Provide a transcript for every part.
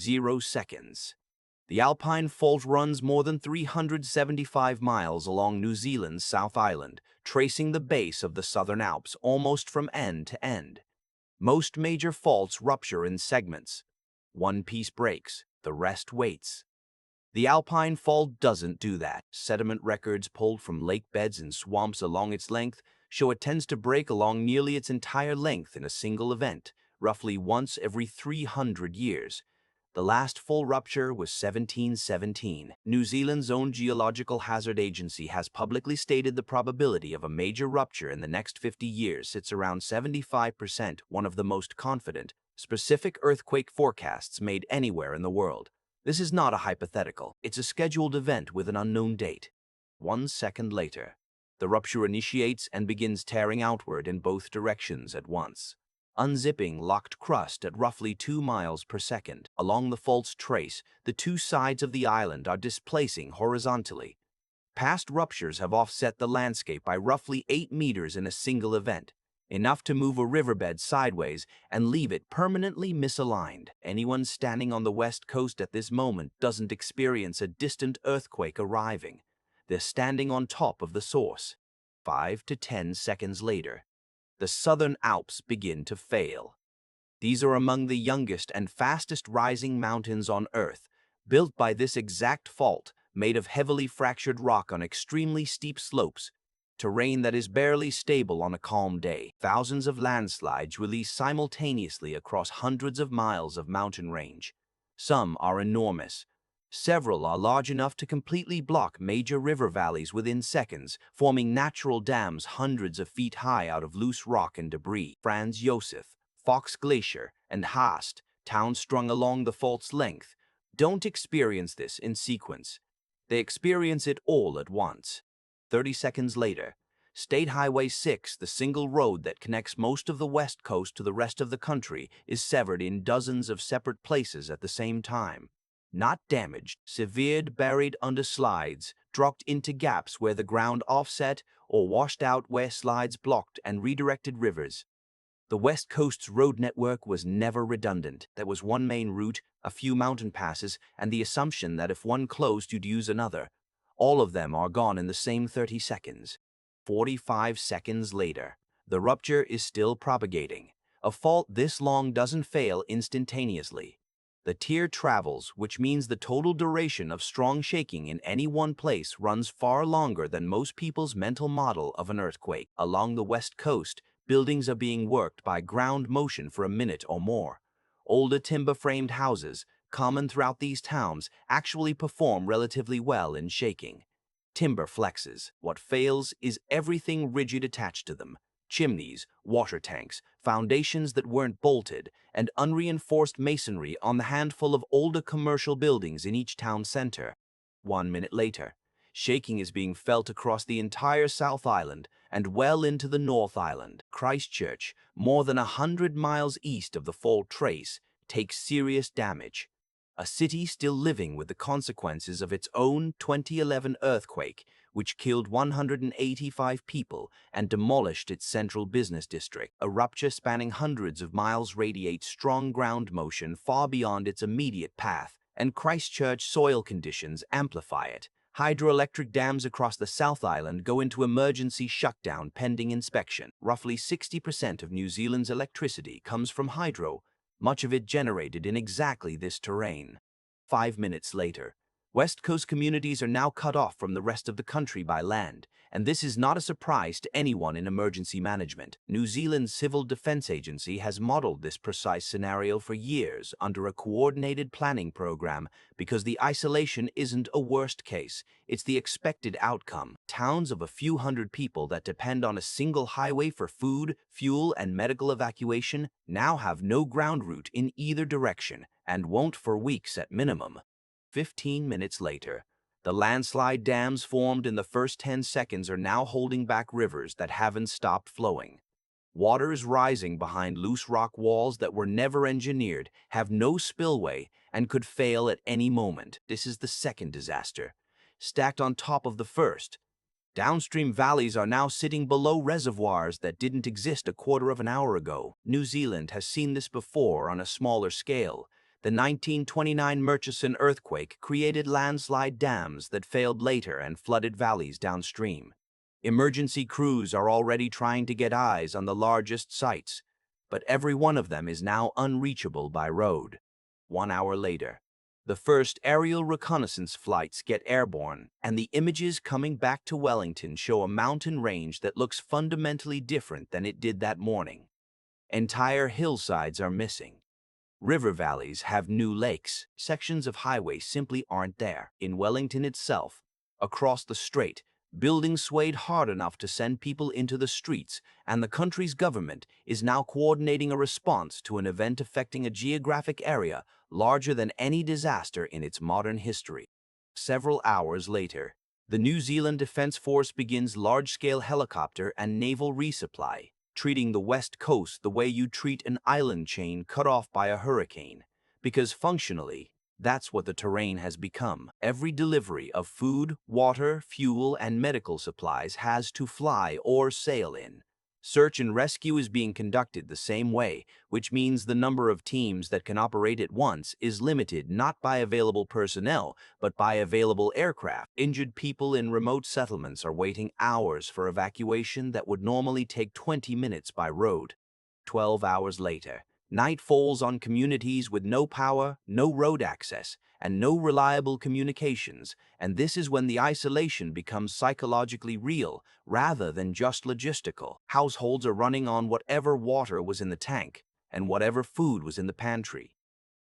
0 seconds. The Alpine Fault runs more than 375 miles along New Zealand's South Island, tracing the base of the Southern Alps almost from end to end. Most major faults rupture in segments. One piece breaks, the rest waits. The Alpine Fault doesn't do that. Sediment records pulled from lake beds and swamps along its length show it tends to break along nearly its entire length in a single event, roughly once every 300 years. The last full rupture was 1717. New Zealand's own Geological Hazard Agency has publicly stated the probability of a major rupture in the next 50 years sits around 75%, one of the most confident, specific earthquake forecasts made anywhere in the world. This is not a hypothetical. It's a scheduled event with an unknown date. 1 second later, the rupture initiates and begins tearing outward in both directions at once, unzipping locked crust at roughly 2 miles per second. Along the fault's trace, the two sides of the island are displacing horizontally. Past ruptures have offset the landscape by roughly 8 meters in a single event, enough to move a riverbed sideways and leave it permanently misaligned. Anyone standing on the west coast at this moment doesn't experience a distant earthquake arriving. They're standing on top of the source. 5 to 10 seconds later, the Southern Alps begin to fail. These are among the youngest and fastest rising mountains on Earth, built by this exact fault, made of heavily fractured rock on extremely steep slopes, terrain that is barely stable on a calm day. Thousands of landslides release simultaneously across hundreds of miles of mountain range. Some are enormous. Several are large enough to completely block major river valleys within seconds, forming natural dams hundreds of feet high out of loose rock and debris. Franz Josef, Fox Glacier, and Haast, towns strung along the fault's length, don't experience this in sequence. They experience it all at once. 30 seconds later, State Highway 6, the single road that connects most of the west coast to the rest of the country, is severed in dozens of separate places at the same time. Not damaged, severed, buried under slides, dropped into gaps where the ground offset, or washed out where slides blocked and redirected rivers. The West Coast's road network was never redundant. There was one main route, a few mountain passes, and the assumption that if one closed, you'd use another. All of them are gone in the same 30 seconds. 45 seconds later, the rupture is still propagating. A fault this long doesn't fail instantaneously. The tear travels, which means the total duration of strong shaking in any one place runs far longer than most people's mental model of an earthquake. Along the West Coast, buildings are being worked by ground motion for a minute or more. Older timber-framed houses, common throughout these towns, actually perform relatively well in shaking. Timber flexes. What fails is everything rigid attached to them. Chimneys, water tanks, foundations that weren't bolted, and unreinforced masonry on the handful of older commercial buildings in each town center. 1 minute later, shaking is being felt across the entire South Island and well into the North Island. Christchurch, more than 100 miles east of the fault trace, takes serious damage. A city still living with the consequences of its own 2011 earthquake, which killed 185 people and demolished its central business district. A rupture spanning hundreds of miles radiates strong ground motion far beyond its immediate path, and Christchurch soil conditions amplify it. Hydroelectric dams across the South Island go into emergency shutdown pending inspection. Roughly 60% of New Zealand's electricity comes from hydro, much of it generated in exactly this terrain. 5 minutes later, West Coast communities are now cut off from the rest of the country by land, and this is not a surprise to anyone in emergency management. New Zealand's Civil Defense Agency has modeled this precise scenario for years under a coordinated planning program because the isolation isn't a worst case, it's the expected outcome. Towns of a few hundred people that depend on a single highway for food, fuel, and medical evacuation now have no ground route in either direction and won't for weeks at minimum. 15 minutes later, the landslide dams formed in the first 10 seconds are now holding back rivers that haven't stopped flowing. Waters rising behind loose rock walls that were never engineered, have no spillway, and could fail at any moment. This is the second disaster, stacked on top of the first. Downstream valleys are now sitting below reservoirs that didn't exist a quarter of an hour ago. New Zealand has seen this before on a smaller scale. The 1929 Murchison earthquake created landslide dams that failed later and flooded valleys downstream. Emergency crews are already trying to get eyes on the largest sites, but every one of them is now unreachable by road. 1 hour later, the first aerial reconnaissance flights get airborne, and the images coming back to Wellington show a mountain range that looks fundamentally different than it did that morning. Entire hillsides are missing. River valleys have new lakes. Sections of highway simply aren't there. In Wellington itself, across the strait, buildings swayed hard enough to send people into the streets, and the country's government is now coordinating a response to an event affecting a geographic area larger than any disaster in its modern history. Several hours later, the New Zealand Defence Force begins large-scale helicopter and naval resupply, treating the west coast the way you treat an island chain cut off by a hurricane, because functionally, that's what the terrain has become. Every delivery of food, water, fuel, and medical supplies has to fly or sail in. Search and rescue is being conducted the same way, which means the number of teams that can operate at once is limited not by available personnel, but by available aircraft. Injured people in remote settlements are waiting hours for evacuation that would normally take 20 minutes by road. 12 hours later, night falls on communities with no power, no road access, and no reliable communications, and this is when the isolation becomes psychologically real rather than just logistical. Households are running on whatever water was in the tank and whatever food was in the pantry.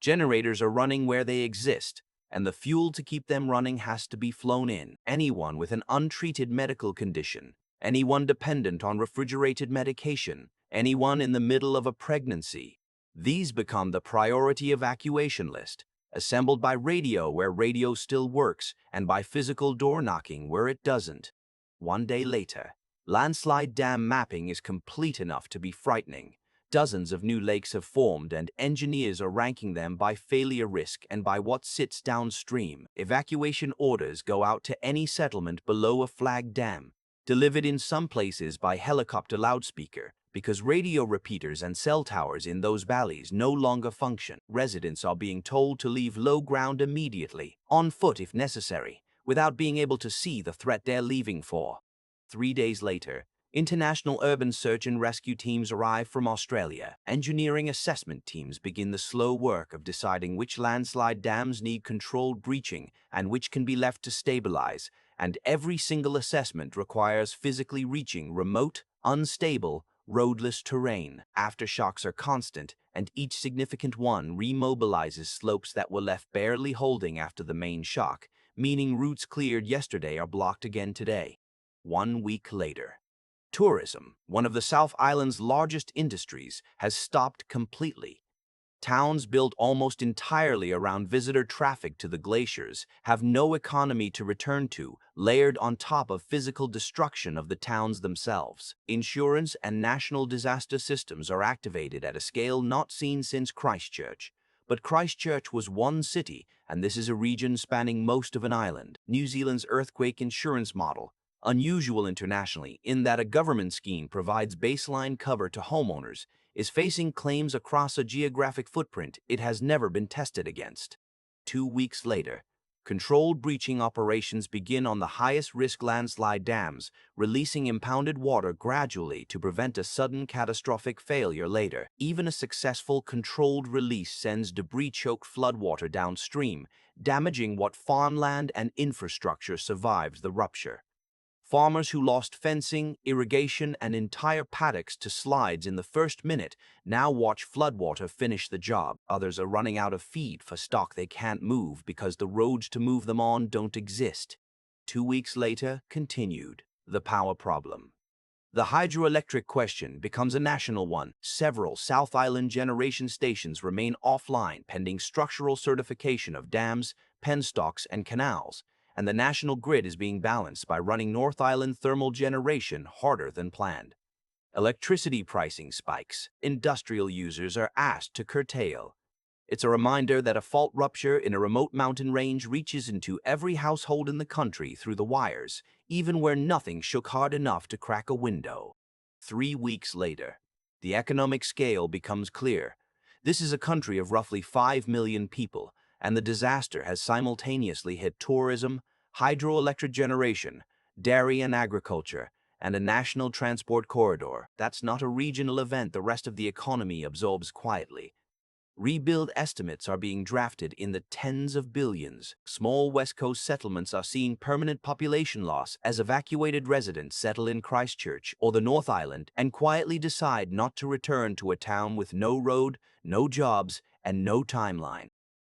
Generators are running where they exist, and the fuel to keep them running has to be flown in. Anyone with an untreated medical condition, anyone dependent on refrigerated medication, anyone in the middle of a pregnancy, these become the priority evacuation list, assembled by radio where radio still works and by physical door knocking where it doesn't. 1 day later, landslide dam mapping is complete enough to be frightening. Dozens of new lakes have formed, and engineers are ranking them by failure risk and by what sits downstream. Evacuation orders go out to any settlement below a flagged dam, delivered in some places by helicopter loudspeaker, because radio repeaters and cell towers in those valleys no longer function. Residents are being told to leave low ground immediately, on foot if necessary, without being able to see the threat they're leaving for. 3 days later, international urban search and rescue teams arrive from Australia. Engineering assessment teams begin the slow work of deciding which landslide dams need controlled breaching and which can be left to stabilize, and every single assessment requires physically reaching remote, unstable, roadless terrain. Aftershocks are constant, and each significant one remobilizes slopes that were left barely holding after the main shock, meaning routes cleared yesterday are blocked again today. 1 week later, tourism, one of the South Island's largest industries, has stopped completely. Towns built almost entirely around visitor traffic to the glaciers have no economy to return to, layered on top of physical destruction of the towns themselves. Insurance and national disaster systems are activated at a scale not seen since Christchurch. But Christchurch was one city, and this is a region spanning most of an island. New Zealand's earthquake insurance model, unusual internationally in that a government scheme provides baseline cover to homeowners, is facing claims across a geographic footprint it has never been tested against. 2 weeks later, controlled breaching operations begin on the highest-risk landslide dams, releasing impounded water gradually to prevent a sudden catastrophic failure later. Even a successful controlled release sends debris-choked floodwater downstream, damaging what farmland and infrastructure survives the rupture. Farmers who lost fencing, irrigation, and entire paddocks to slides in the first minute now watch floodwater finish the job. Others are running out of feed for stock they can't move because the roads to move them on don't exist. 2 weeks later, continued the power problem. The hydroelectric question becomes a national one. Several South Island generation stations remain offline pending structural certification of dams, penstocks, and canals, and the national grid is being balanced by running North Island thermal generation harder than planned. Electricity pricing spikes. Industrial users are asked to curtail. It's a reminder that a fault rupture in a remote mountain range reaches into every household in the country through the wires, even where nothing shook hard enough to crack a window. 3 weeks later, the economic scale becomes clear. This is a country of roughly 5 million people, and the disaster has simultaneously hit tourism, hydroelectric generation, dairy and agriculture, and a national transport corridor. That's not a regional event the rest of the economy absorbs quietly. Rebuild estimates are being drafted in the tens of billions. Small West Coast settlements are seeing permanent population loss as evacuated residents settle in Christchurch or the North Island and quietly decide not to return to a town with no road, no jobs, and no timeline.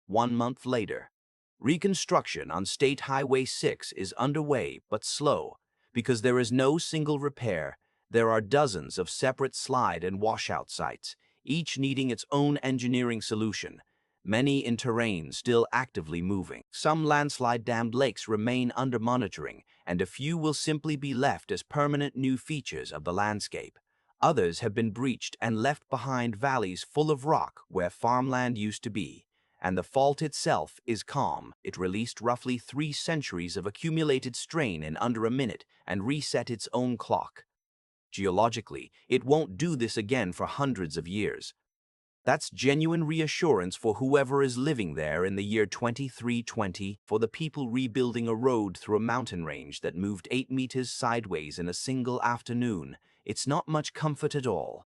1 month later, reconstruction on State Highway 6 is underway but slow because there is no single repair. There are dozens of separate slide and washout sites, each needing its own engineering solution, many in terrain still actively moving. Some landslide-dammed lakes remain under monitoring, and a few will simply be left as permanent new features of the landscape. Others have been breached and left behind valleys full of rock where farmland used to be. And the fault itself is calm. It released roughly 3 centuries of accumulated strain in under a minute and reset its own clock. Geologically, it won't do this again for hundreds of years. That's genuine reassurance for whoever is living there in the year 2320, for the people rebuilding a road through a mountain range that moved 8 meters sideways in a single afternoon. It's not much comfort at all.